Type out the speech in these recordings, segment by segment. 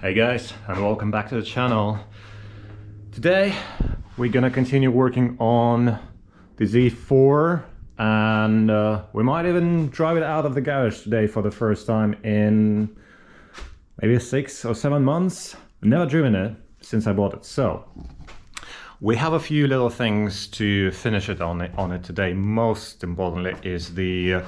Hey guys, and welcome back to the channel. Today we're gonna continue working on the Z4 and we might even drive it out of the garage today for the first time in maybe 6 or 7 months. Never driven it since I bought it, so we have a few little things to finish it on it today. Most importantly is the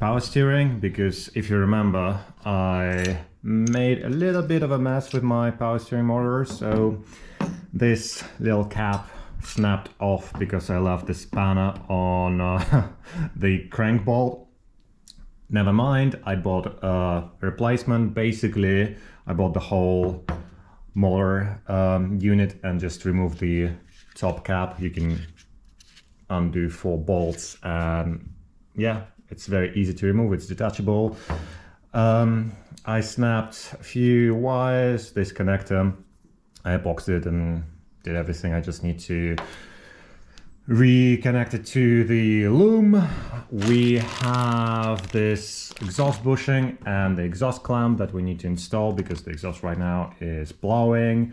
power steering, because if you remember, I made a little bit of a mess with my power steering motor, so this little cap snapped off because I left the spanner on the crank bolt. Never mind, I bought a replacement. Basically, I bought the whole motor unit and just removed the top cap. You can undo 4 bolts and yeah, it's very easy to remove. It's detachable. I snapped a few wires, this connector, I epoxied it and did everything. I just need to reconnect it to the loom. We have this exhaust bushing and the exhaust clamp that we need to install because the exhaust right now is blowing.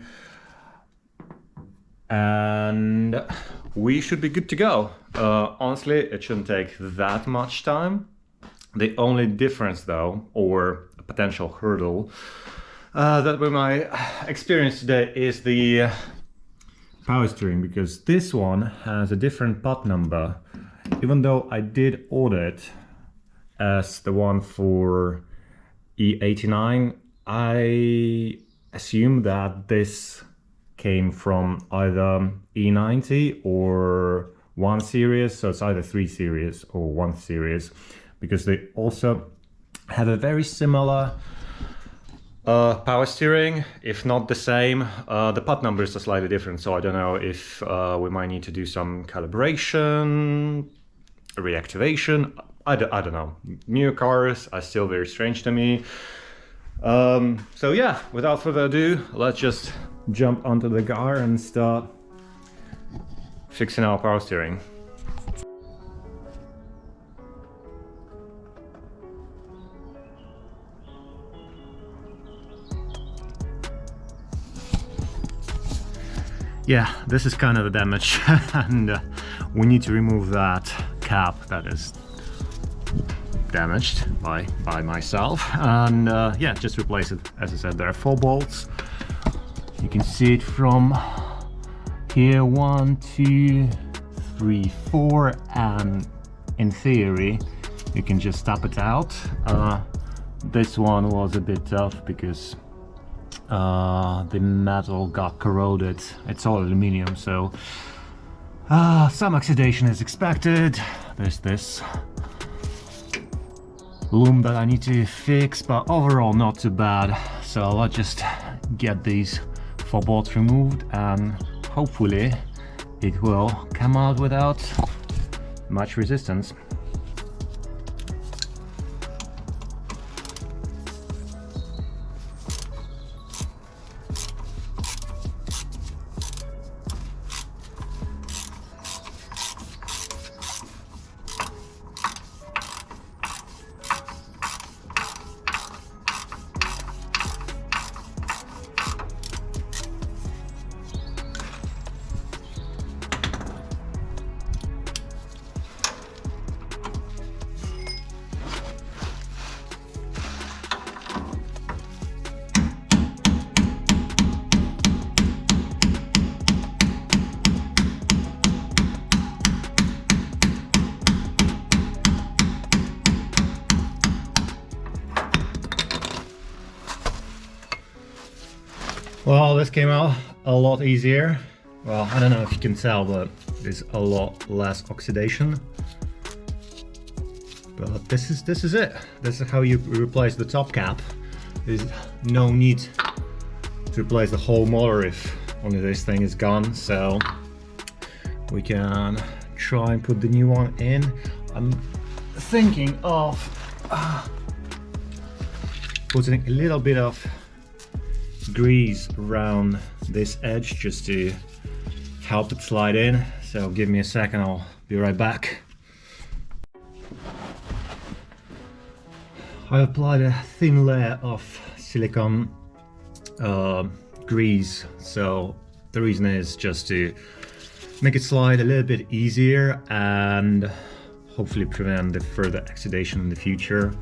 And we should be good to go. Honestly, it shouldn't take that much time. The only difference though, or a potential hurdle that we might experience today is the power steering, because this one has a different part number. Even though I did order it as the one for E89, I assume that this came from either E90 or 1 series, so it's either 3 series or 1 series, because they also have a very similar power steering, if not the same. The part numbers are slightly different, so I don't know if we might need to do some calibration, reactivation. I don't know. New cars are still very strange to me. So yeah, without further ado, let's just jump onto the car and start fixing our power steering. Yeah, this is kind of the damage and we need to remove that cap that is damaged by myself, and yeah, just replace it. As I said, there are 4 bolts. You can see it from here, 1, 2, 3, 4, and in theory you can just tap it out. This one was a bit tough because the metal got corroded. It's all aluminum, so some oxidation is expected. There's this loom that I need to fix, but overall not too bad. So I'll just get these 4 bolts removed and hopefully it will come out without much resistance. Well, this came out a lot easier. Well, I don't know if you can tell, but there's a lot less oxidation. But this is it. This is how you replace the top cap. There's no need to replace the whole motor if only this thing is gone. So we can try and put the new one in. I'm thinking of putting a little bit of grease around this edge just to help it slide in. So give me a second, I'll be right back. I applied a thin layer of silicone grease. So the reason is just to make it slide a little bit easier and hopefully prevent the further oxidation in the future.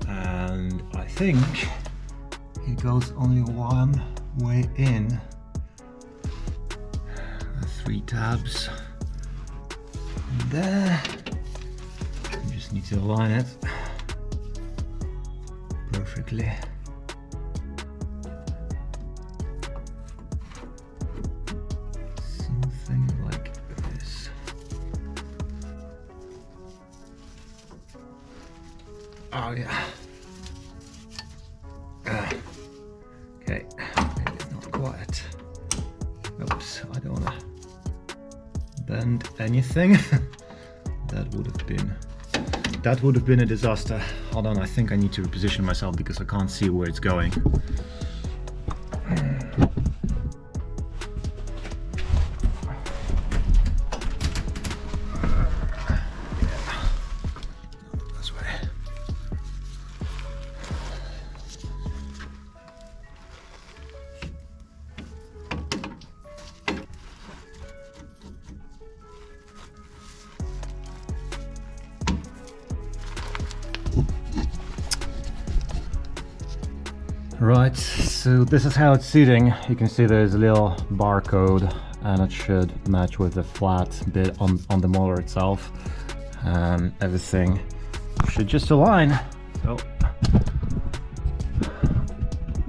And I think it goes only one way in. 3 tabs there. You just need to align it perfectly. Something like this. Oh yeah. Okay, maybe not quite. Oops, I don't wanna bend anything. That would have been a disaster. Hold on, I think I need to reposition myself because I can't see where it's going. This way. Right, so this is how it's sitting. You can see there's a little barcode and it should match with the flat bit on the motor itself, and everything should just align. So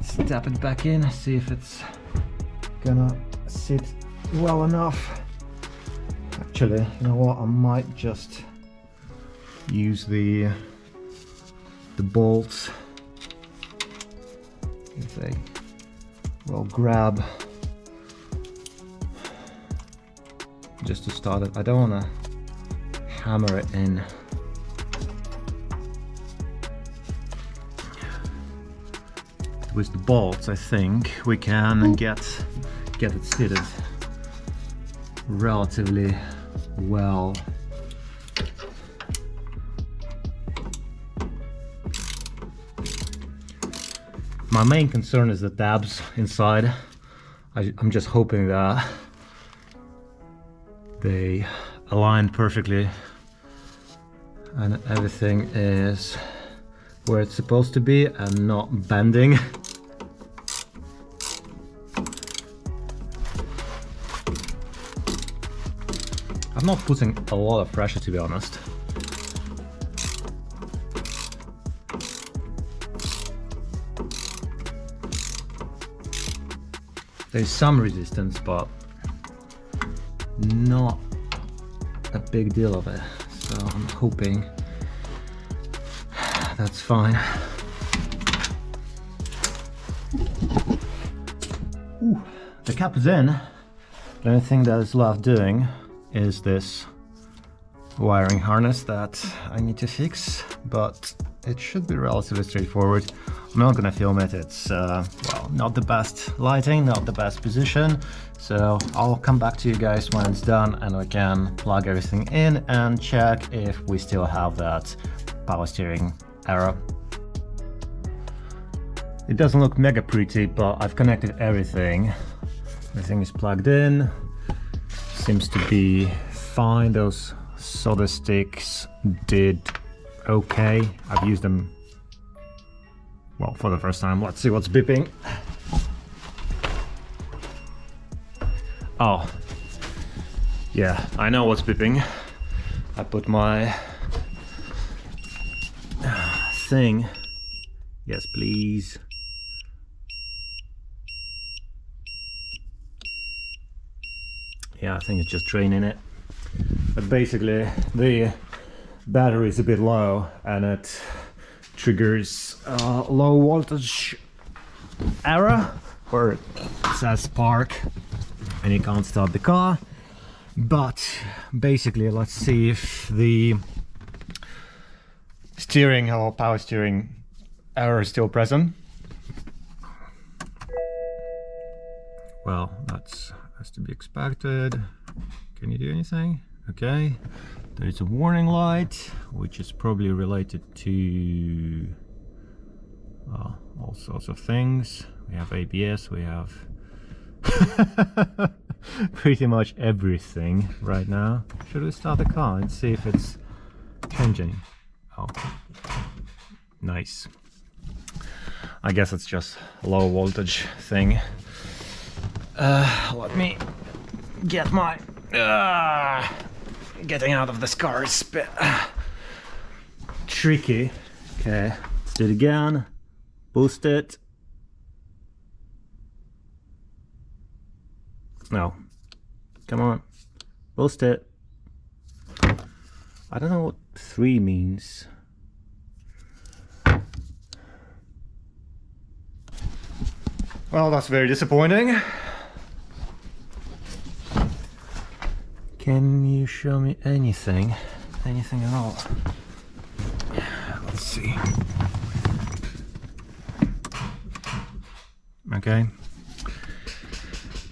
step it back in, see if it's gonna sit well enough. Actually, you know what, I might just use the bolts. If they will grab just to start it. I don't want to hammer it in. With the bolts, I think we can get it fitted relatively well. My main concern is the tabs inside. I'm just hoping that they align perfectly and everything is where it's supposed to be and not bending. I'm not putting a lot of pressure, to be honest. There's some resistance, but not a big deal of it. So I'm hoping that's fine. Ooh, the cap is in. The only thing that is left doing is this wiring harness that I need to fix, but it should be relatively straightforward. I'm not gonna film it, it's well, not the best lighting, not the best position, so I'll come back to you guys when it's done and we can plug everything in and check if we still have that power steering error. It doesn't look mega pretty, but I've connected everything. Everything is plugged in, seems to be fine. Those solder sticks did okay. I've used them, well, for the first time. Let's see what's beeping. Oh, yeah, I know what's beeping. I put my thing. Yes, please. Yeah, I think it's just draining it. But basically, the battery is a bit low and it triggers low voltage error, or it says spark and you can't start the car. But basically, let's see if the steering or power steering error is still present. Well, that's has to be expected. Can you do anything? Okay, there is a warning light, which is probably related to all sorts of things. We have ABS, we have pretty much everything right now. Should we start the car and see if it's changing? Oh, nice. I guess it's just a low voltage thing. Let me get my... getting out of this car is a bit tricky. Okay, let's do it again. Boost it. No. Come on. Boost it. I don't know what 3 means. Well, that's very disappointing. Can you show me anything? Anything at all? Let's see. Okay.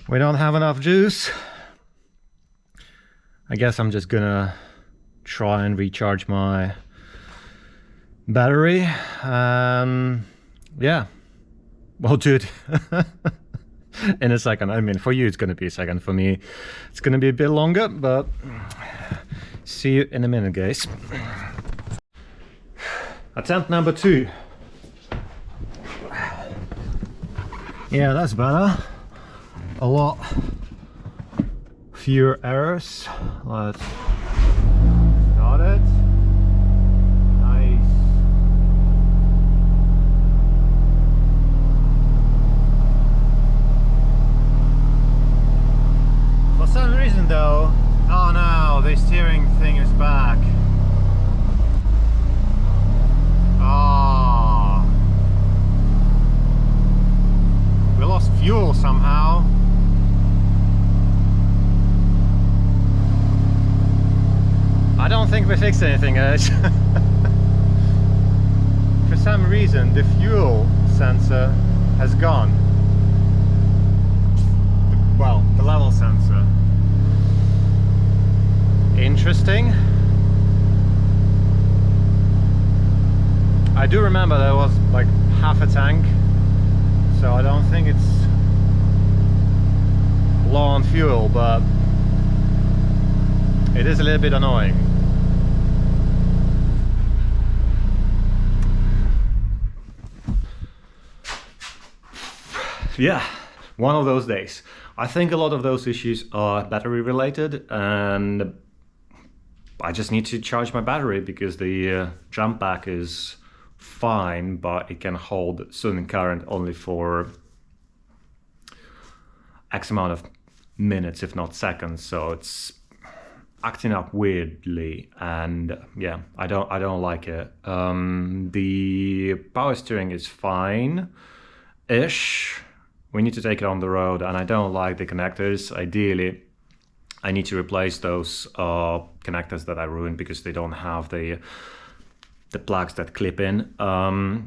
We don't have enough juice. I guess I'm just gonna try and recharge my battery. Yeah, we'll do it in a second. I mean, for you it's gonna be a second. For me, it's gonna be a bit longer, but see you in a minute, guys. Attempt number 2. Yeah, that's better. A lot fewer errors. Let's start it. Nice. For some reason though, oh no, the steering thing is back. Oh, we lost fuel somehow. I don't think we fixed anything, guys. For some reason, the fuel sensor has gone. Well, the level sensor. Interesting. I do remember there was like half a tank, so I don't think it's low on fuel, but it is a little bit annoying. Yeah, one of those days. I think a lot of those issues are battery related, and I just need to charge my battery because the jump back is fine, but it can hold certain current only for X amount of minutes, if not seconds. So it's acting up weirdly, and yeah, I don't like it. The power steering is fine-ish. We need to take it on the road, and I don't like the connectors. Ideally, I need to replace those connectors that I ruined because they don't have the plugs that clip in.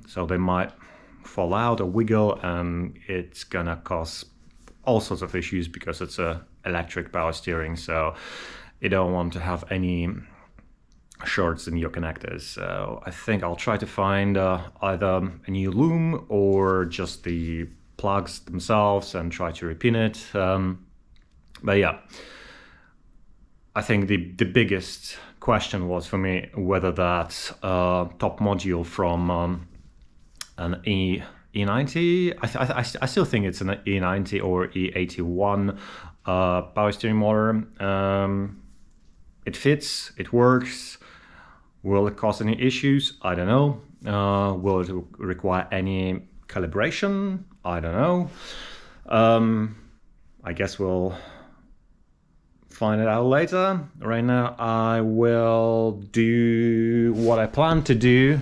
So they might fall out or wiggle, and it's gonna cause all sorts of issues because it's a electric power steering. So you don't want to have any shorts in your connectors. So I think I'll try to find either a new loom or just the plugs themselves and try to repin it. But yeah, I think the biggest question was for me whether that top module from an E90, I still think it's an E90 or E81 power steering motor. It fits, it works. Will it cause any issues? I don't know. Will it require any calibration? I don't know. I guess we'll find it out later. Right now I will do what I plan to do.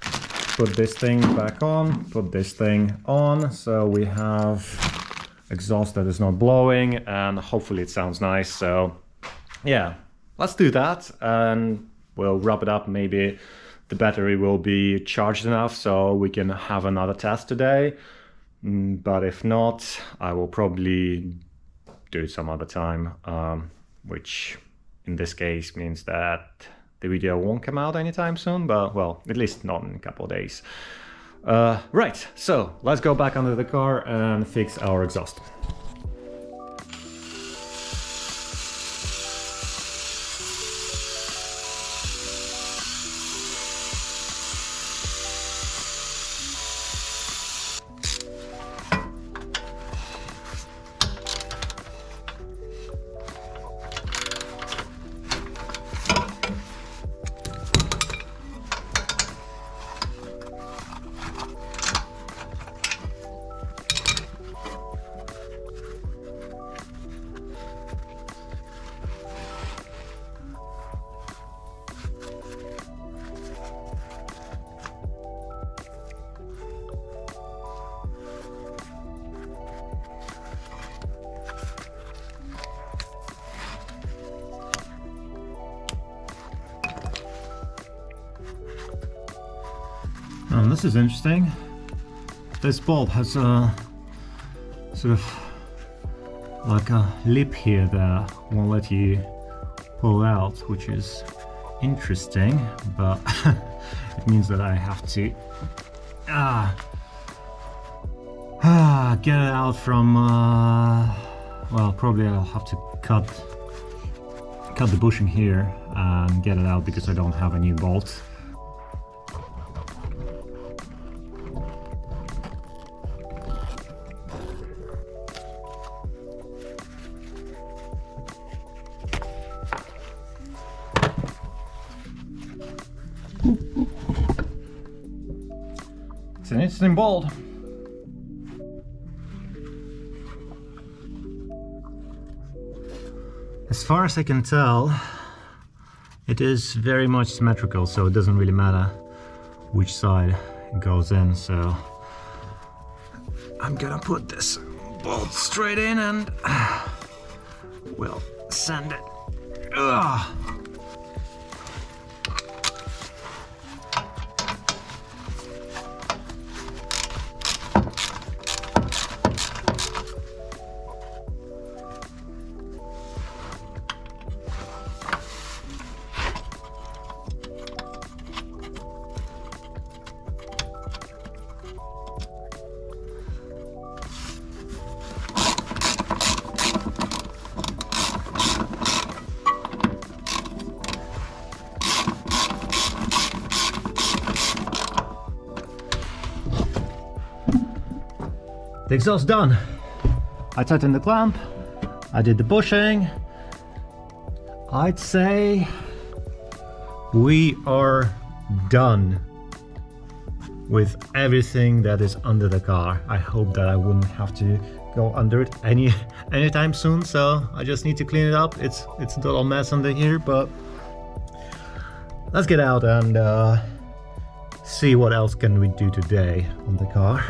Put this thing back on, put this thing on, so we have exhaust that is not blowing, and hopefully it sounds nice. So yeah, let's do that and we'll wrap it up. Maybe the battery will be charged enough so we can have another test today. But if not, I will probably do it some other time, which in this case means that the video won't come out anytime soon, but well, at least not in a couple of days. Right, so let's go back under the car and fix our exhaust. This is interesting. This bulb has a sort of like a lip here that won't let you pull out, which is interesting, but it means that I have to get it out from well, probably I'll have to cut the bushing here and get it out because I don't have a new bolt. It's an interesting bolt. As far as I can tell, it is very much symmetrical, so it doesn't really matter which side it goes in. So I'm gonna put this bolt straight in and we'll sand it. The exhaust done. I tightened the clamp, I did the bushing. I'd say we are done with everything that is under the car. I hope that I wouldn't have to go under it anytime soon, so I just need to clean it up. It's a total mess under here, but let's get out and see what else can we do today on the car.